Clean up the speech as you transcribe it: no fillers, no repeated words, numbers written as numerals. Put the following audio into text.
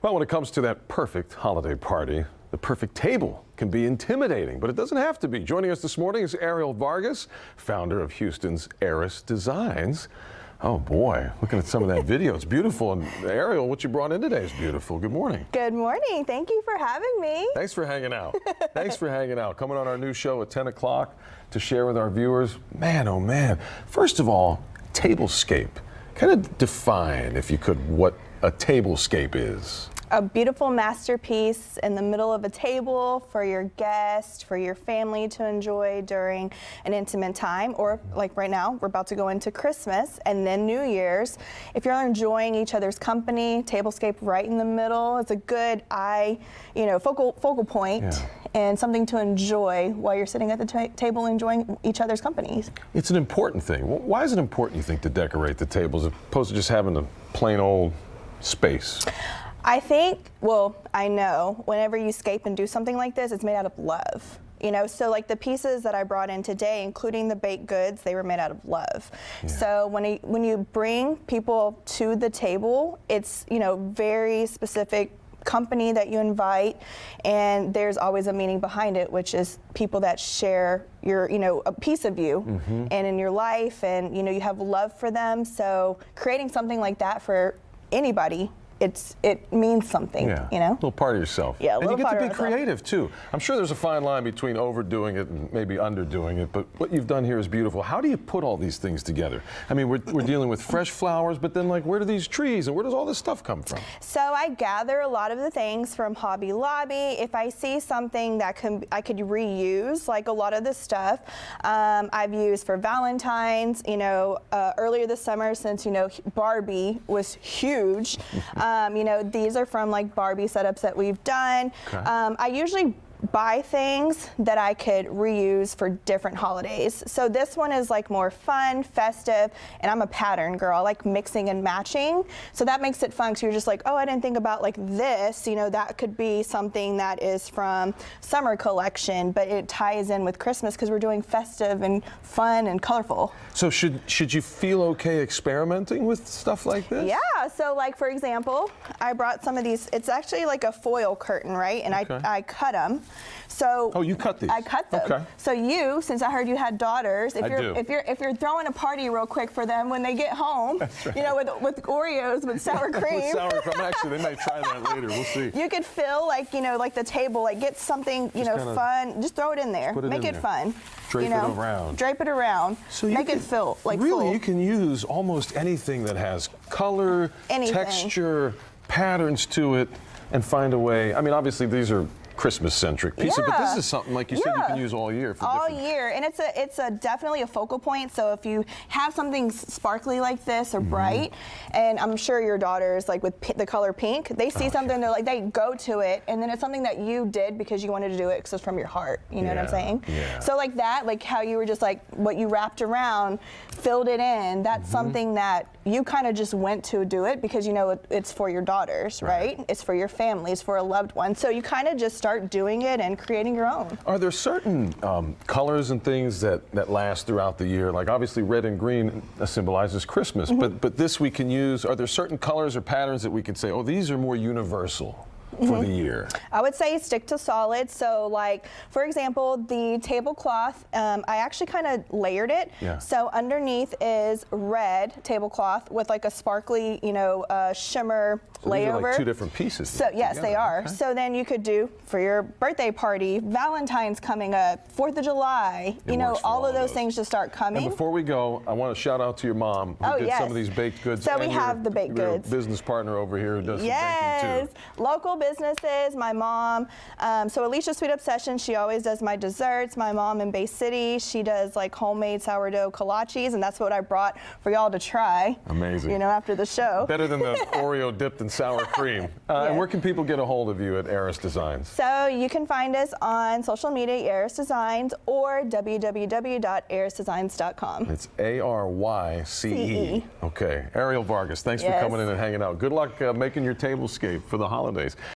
Well, when it comes to that perfect holiday party, the perfect table can be intimidating, but it doesn't have to be. Joining us this morning is Ariel Vargas, founder of Houston's Heiress Designs. Oh boy, looking at some of that video, it's beautiful. And Ariel, what you brought in today is beautiful. Good morning. Good morning. Thank you for having me. Thanks for hanging out. Thanks for hanging out. Coming on our new show at 10 o'clock to share with our viewers. Man, oh man. First of all, tablescape. Kind of define, if you could, what a tablescape is. A beautiful masterpiece in the middle of a table for your guests, for your family to enjoy during an intimate time, or like right now, we're about to go into Christmas and then New Year's. If you're enjoying each other's company, tablescape right in the middle is a good focal point. Yeah. And something to enjoy while you're sitting at the table enjoying each other's companies. It's an important thing. Why is it important, you think, to decorate the tables as opposed to just having a plain old space? I think, I know, whenever you scape and do something like this, it's made out of love. So like the pieces that I brought in today, including the baked goods, they were made out of love. Yeah. So when you bring people to the table, it's, very specific company that you invite, and there's always a meaning behind it, which is people that share your, a piece of you and in your life, and, you have love for them. So creating something like that for anybody, it means something, A little part of yourself. Yeah, and you get to be creative too. I'm sure there's a fine line between overdoing it and maybe underdoing it, but what you've done here is beautiful. How do you put all these things together? I mean, we're dealing with fresh flowers, but then like, where do these trees and where does all this stuff come from? So I gather a lot of the things from Hobby Lobby. If I see something that I could reuse, like a lot of the stuff I've used for Valentine's, earlier this summer, since, Barbie was huge. These are from like Barbie setups that we've done. Okay. I usually buy things that I could reuse for different holidays. So this one is like more fun, festive, and I'm a pattern girl. I like mixing and matching. So that makes it fun. So you're just like, oh, I didn't think about like this. That could be something that is from summer collection, but it ties in with Christmas because we're doing festive and fun and colorful. So should you feel okay experimenting with stuff like this? Yeah. So like, for example, I brought some of these. It's actually like a foil curtain, right? And okay. I cut them. So oh, you cut these? I cut them. Okay. So since I heard you had daughters, if you're throwing a party real quick for them when they get home, right. with Oreos with sour cream. With sour cream. Actually, they might try that later. We'll see. You could fill like the table, like get something fun. Just throw it in there. Make it fun. Drape it around. Drape it around. So make it fill like really full. You can use almost anything that has color, texture, patterns to it, and find a way. I mean, obviously these are Christmas-centric pieces, but this is something, like you said, you can use all year. All year, and it's definitely a focal point. So if you have something sparkly like this or bright, and I'm sure your daughters, like with the color pink, they see something, they go to it, and then it's something that you did because you wanted to do it because it's from your heart. You know what I'm saying? Yeah. So like that, like how you were just like what you wrapped around, filled it in. That's something that you kind of just went to do it because it's for your daughters, right? It's for your family, it's for a loved one. So you kind of just start doing it and creating your own. Are there certain colors and things that last throughout the year? Like obviously red and green symbolizes Christmas, but this we can use. Are there certain colors or patterns that we can say, oh, these are more universal for the year? I would say stick to solid. So like, for example, the tablecloth, I actually kind of layered it. Yeah. So underneath is red tablecloth with like a sparkly, shimmer layover. These are like two different pieces. So yes, they are. Okay. So then you could do for your birthday party, Valentine's coming up, 4th of July, all of those things just start coming. And before we go, I want to shout out to your mom who did some of these baked goods. So we have the baked goods. Business partner over here who does some baking too. Local businesses, my mom. So Alicia Sweet Obsession, she always does my desserts. My mom in Bay City, she does like homemade sourdough kolaches, and that's what I brought for y'all to try. Amazing. After the show. Better than the Oreo dipped in sour cream. And where can people get a hold of you at Heiress Designs? So you can find us on social media, Heiress Designs, or www.heiressdesigns.com. It's ARYCE. Okay. Ariel Vargas, thanks for coming in and hanging out. Good luck making your tablescape for the holidays.